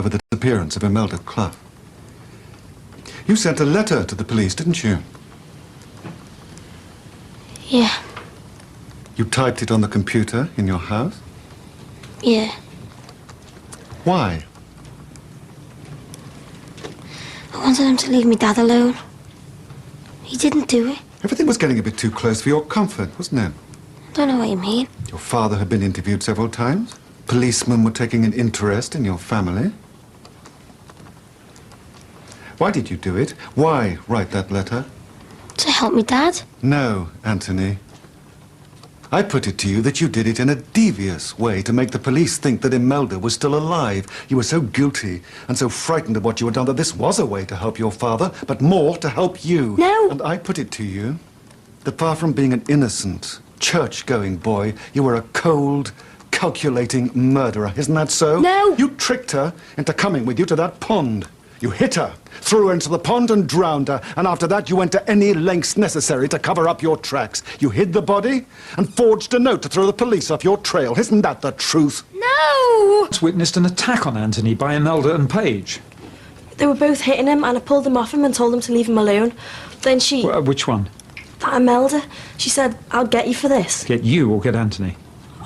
over the disappearance of Imelda Clough. You sent a letter to the police, didn't you? Yeah. You typed it on the computer in your house? Yeah. Why? I wanted him to leave me dad alone. He didn't do it. Everything was getting a bit too close for your comfort, wasn't it? I don't know what you mean. Your father had been interviewed several times. Policemen were taking an interest in your family. Why did you do it? Why write that letter? To help me dad? No, Anthony. I put it to you that you did it in a devious way to make the police think that Imelda was still alive. You were so guilty and so frightened of what you had done that this was a way to help your father, but more to help you. No! And I put it to you that far from being an innocent, church-going boy, you were a cold, calculating murderer. Isn't that so? No! You tricked her into coming with you to that pond. You hit her, threw her into the pond and drowned her, and after that you went to any lengths necessary to cover up your tracks. You hid the body and forged a note to throw the police off your trail. Isn't that the truth? No! Witnessed an attack on Anthony by Imelda and Paige. They were both hitting him, and I pulled him off him and told him to leave him alone. Then she... Which one? That Imelda. She said, I'll get you for this. Get you or get Anthony?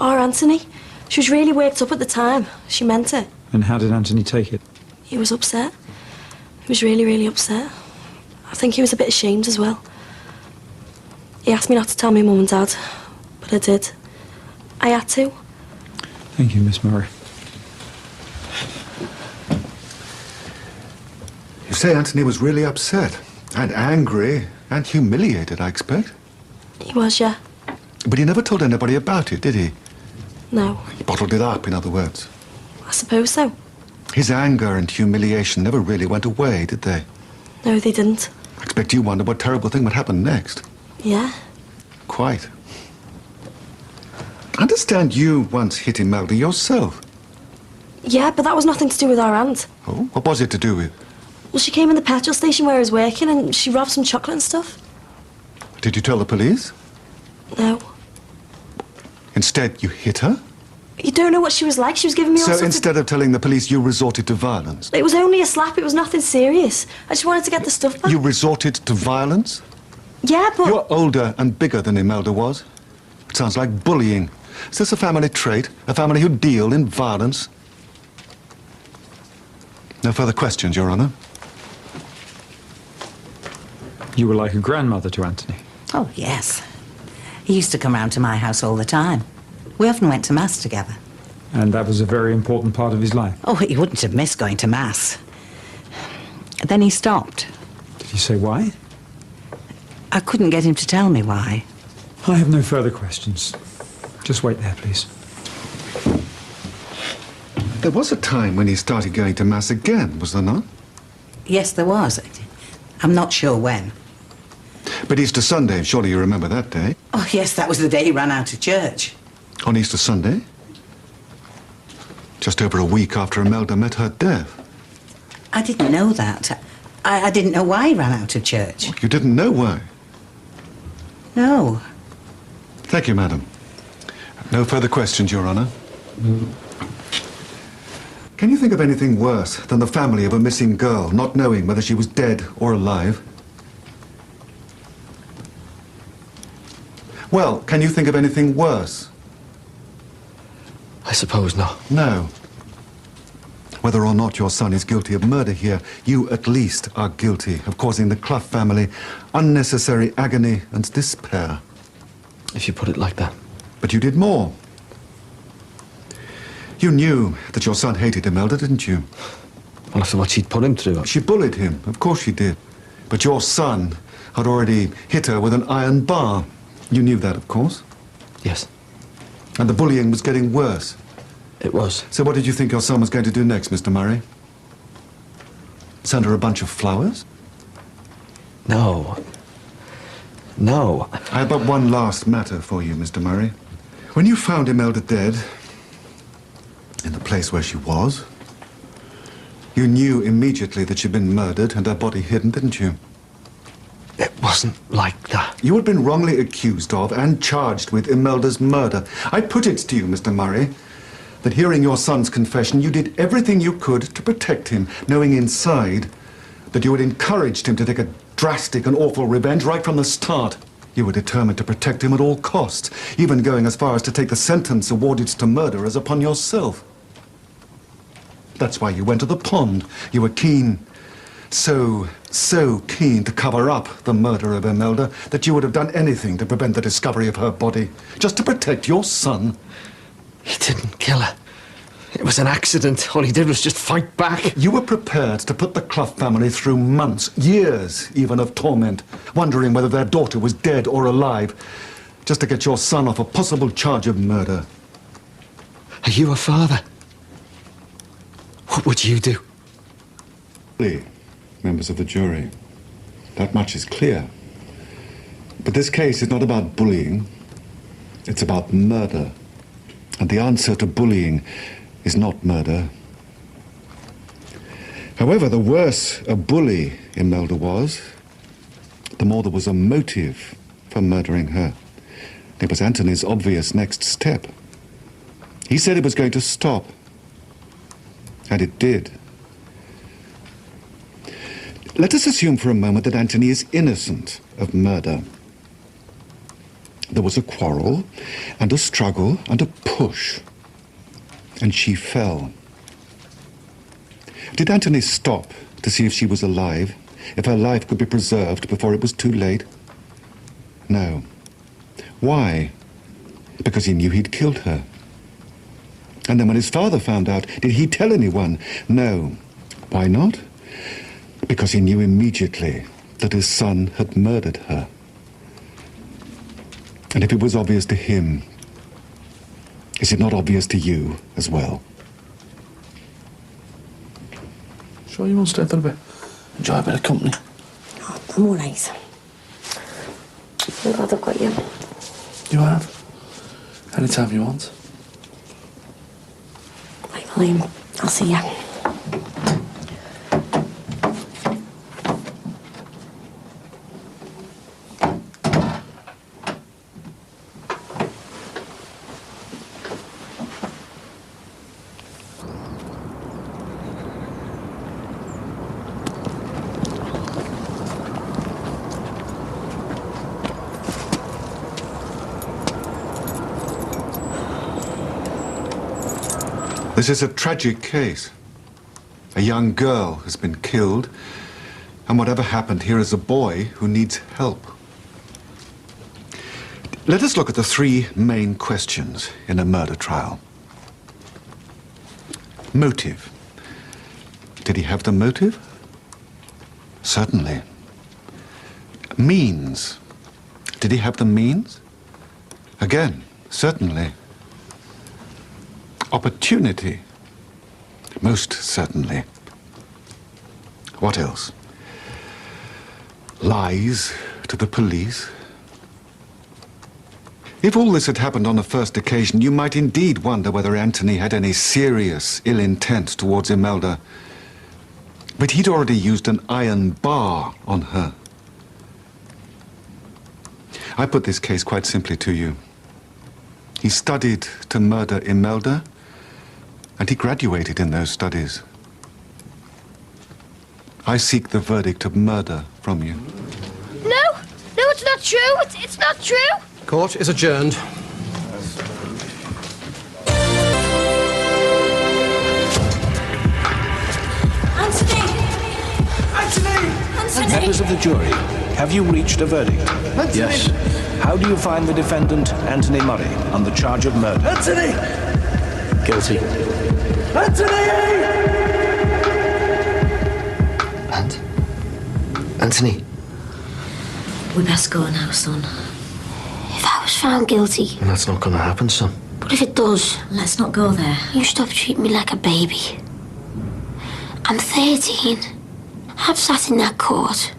Or Anthony. She was really worked up at the time. She meant it. And how did Anthony take it? He was upset. He was really, really upset. I think he was a bit ashamed as well. He asked me not to tell my mum and dad, but I did. I had to. Thank you, Miss Murray. You say Anthony was really upset and angry and humiliated, I expect. He was, yeah. But he never told anybody about it, did he? No. He bottled it up, in other words. I suppose so. His anger and humiliation never really went away, did they? No, they didn't. I expect you wondered what terrible thing would happen next. Yeah. Quite. I understand you once hit Imelda yourself. Yeah, but that was nothing to do with our aunt. Oh, what was it to do with? Well, she came in the petrol station where I was working and she robbed some chocolate and stuff. Did you tell the police? No. Instead, you hit her? You don't know what she was like. She was giving me all sorts So instead of telling the police, you resorted to violence? It was only a slap. It was nothing serious. I just wanted to get the stuff back. You resorted to violence? Yeah, but... You're older and bigger than Imelda was. It sounds like bullying. Is this a family trait? A family who deal in violence? No further questions, Your Honor. You were like a grandmother to Anthony. Oh, yes. He used to come round to my house all the time. We often went to Mass together. And that was a very important part of his life. Oh, he wouldn't have missed going to Mass. Then he stopped. Did he say why? I couldn't get him to tell me why. I have no further questions. Just wait there, please. There was a time when he started going to Mass again, was there not? Yes, there was. I'm not sure when. But Easter Sunday, surely you remember that day? Oh, yes, that was the day he ran out of church. On Easter Sunday? Just over a week after Imelda met her death. I didn't know that. I didn't know why he ran out of church. You didn't know why? No. Thank you, madam. No further questions, Your Honor. Can you think of anything worse than the family of a missing girl not knowing whether she was dead or alive? Well, can you think of anything worse? I suppose not. No. Whether or not your son is guilty of murder here, you at least are guilty of causing the Clough family unnecessary agony and despair. If you put it like that. But you did more. You knew that your son hated Imelda, didn't you? Well, after what she'd put him through. She bullied him, of course she did. But your son had already hit her with an iron bar. You knew that, of course. Yes. And the bullying was getting worse. It was. So what did you think your son was going to do next, Mr. Murray? Send her a bunch of flowers? No. No. I have but one last matter for you, Mr. Murray. When you found Imelda dead, in the place where she was, you knew immediately that she'd been murdered and her body hidden, didn't you? It wasn't like that. You had been wrongly accused of and charged with Imelda's murder. I put it to you, Mr. Murray, that hearing your son's confession, you did everything you could to protect him, knowing inside that you had encouraged him to take a drastic and awful revenge right from the start. You were determined to protect him at all costs, even going as far as to take the sentence awarded to murderers upon yourself. That's why you went to the pond. You were keen, so keen to cover up the murder of Imelda that you would have done anything to prevent the discovery of her body, just to protect your son. He didn't kill her. It was an accident. All he did was just fight back. You were prepared to put the Clough family through months, years even, of torment, wondering whether their daughter was dead or alive, just to get your son off a possible charge of murder. Are you a father? What would you do? Members of the jury, that much is clear. But this case is not about bullying. It's about murder. And the answer to bullying is not murder. However, the worse a bully Imelda was, the more there was a motive for murdering her. It was Anthony's obvious next step. He said it was going to stop. And it did. Let us assume for a moment that Anthony is innocent of murder. There was a quarrel, and a struggle, and a push. And she fell. Did Anthony stop to see if she was alive, if her life could be preserved before it was too late? No. Why? Because he knew he'd killed her. And then when his father found out, did he tell anyone? No. Why not? Because he knew immediately that his son had murdered her. And if it was obvious to him, is it not obvious to you as well? Sure you won't stay there a bit? Enjoy a bit of company. Oh, I'm all right. I'm glad I've got you. You have? Anytime you want. Right, William, I'll see you. This is a tragic case. A young girl has been killed, and whatever happened, here is a boy who needs help. Let us look at the three main questions in a murder trial. Motive. Did he have the motive? Certainly. Means. Did he have the means? Again, certainly. Opportunity. Most certainly. What else? Lies to the police. If all this had happened on the first occasion, you might indeed wonder whether Anthony had any serious ill intent towards Imelda. But he'd already used an iron bar on her. I put this case quite simply to you. He studied to murder Imelda, and he graduated in those studies. I seek the verdict of murder from you. No, it's not true. It's not true. Court is adjourned. Anthony! Members of the jury, have you reached a verdict? Yes. How do you find the defendant, Anthony Murray, on the charge of murder? Anthony! Guilty. Anthony? We best go now, son. If I was found guilty, That's not gonna happen, son. but if it does, Let's not go there. you stop treating me like a baby. I'm 13. I've sat in that court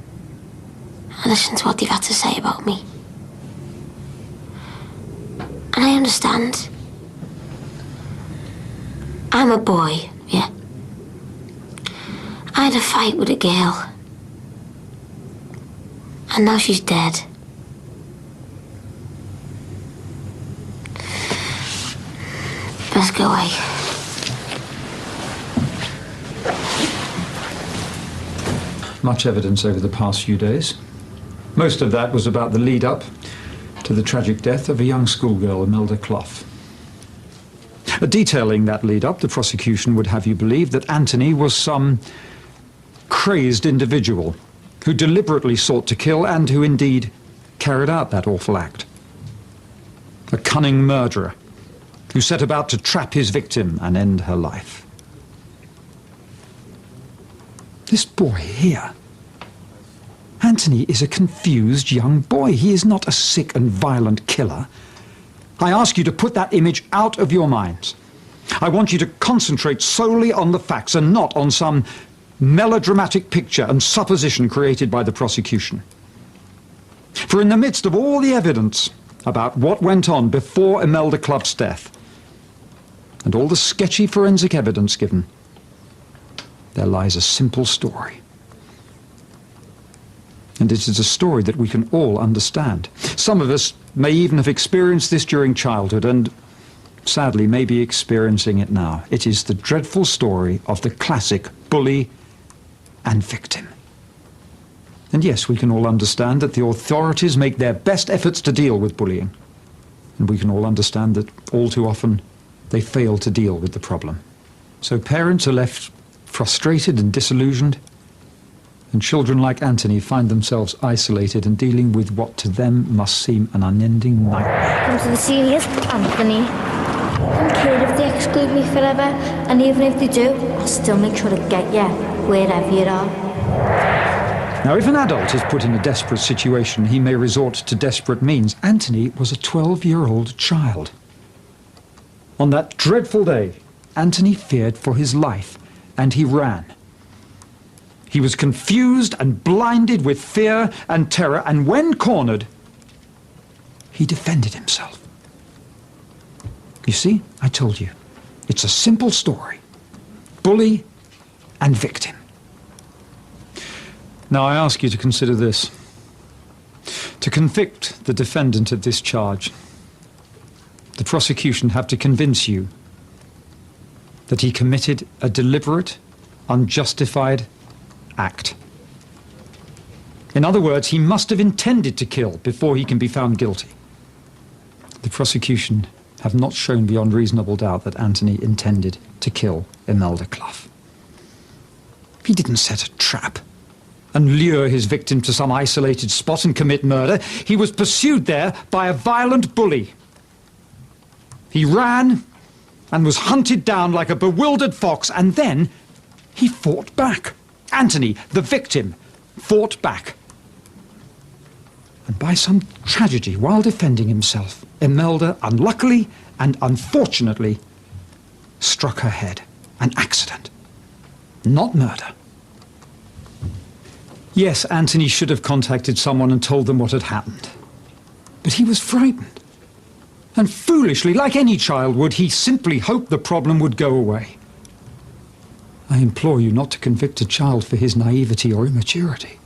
and listened to what they've had to say about me. And I understand. I'm a boy, yeah. I had a fight with a girl. And now she's dead. Let's go away. much evidence over the past few days. Most of that was about the lead-up to the tragic death of a young schoolgirl, Imelda Clough. Detailing that lead-up, the prosecution would have you believe that Anthony was some crazed individual who deliberately sought to kill and who indeed carried out that awful act. A cunning murderer who set about to trap his victim and end her life. This boy here, Anthony, is a confused young boy. He is not a sick and violent killer. I ask you to put that image out of your minds. I want you to concentrate solely on the facts and not on some melodramatic picture and supposition created by the prosecution. For in the midst of all the evidence about what went on before Imelda Clough's death, and all the sketchy forensic evidence given, there lies a simple story. And it is a story that we can all understand. Some of us may even have experienced this during childhood and, sadly, may be experiencing it now. It is the dreadful story of the classic bully and victim. And yes, we can all understand that the authorities make their best efforts to deal with bullying. And we can all understand that all too often they fail to deal with the problem. So parents are left frustrated and disillusioned, and children like Anthony find themselves isolated and dealing with what to them must seem an unending nightmare. Come to the seniors, Anthony. I don't care if they exclude me forever, and even if they do, I'll still make sure to get you, wherever you are. Now, if an adult is put in a desperate situation, he may resort to desperate means. Anthony was a 12-year-old child. On that dreadful day, Anthony feared for his life, and he ran. He was confused and blinded with fear and terror, and when cornered, he defended himself. You see, I told you, it's a simple story. Bully and victim. Now I ask you to consider this. To convict the defendant of this charge, the prosecution have to convince you that he committed a deliberate, unjustified act. In other words, he must have intended to kill before he can be found guilty. The prosecution have not shown beyond reasonable doubt that Anthony intended to kill Imelda Clough. He didn't set a trap and lure his victim to some isolated spot and commit murder. He was pursued there by a violent bully. He ran and was hunted down like a bewildered fox, and then he fought back. Anthony, the victim, fought back. And by some tragedy, while defending himself, Imelda, unluckily and unfortunately, struck her head. An accident, not murder. Yes, Anthony should have contacted someone and told them what had happened. But he was frightened. And foolishly, like any child would, he simply hoped the problem would go away. I implore you not to convict a child for his naivety or immaturity.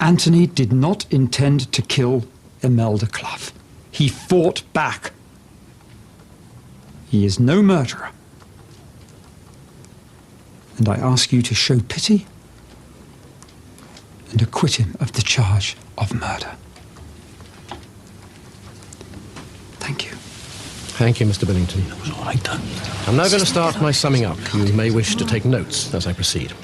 Anthony did not intend to kill Imelda Clough. He fought back. He is no murderer. And I ask you to show pity and acquit him of the charge of murder. Thank you. Thank you, Mr. Billington. That was all I'd done. I'm now going to start my summing up. You may wish to take notes as I proceed.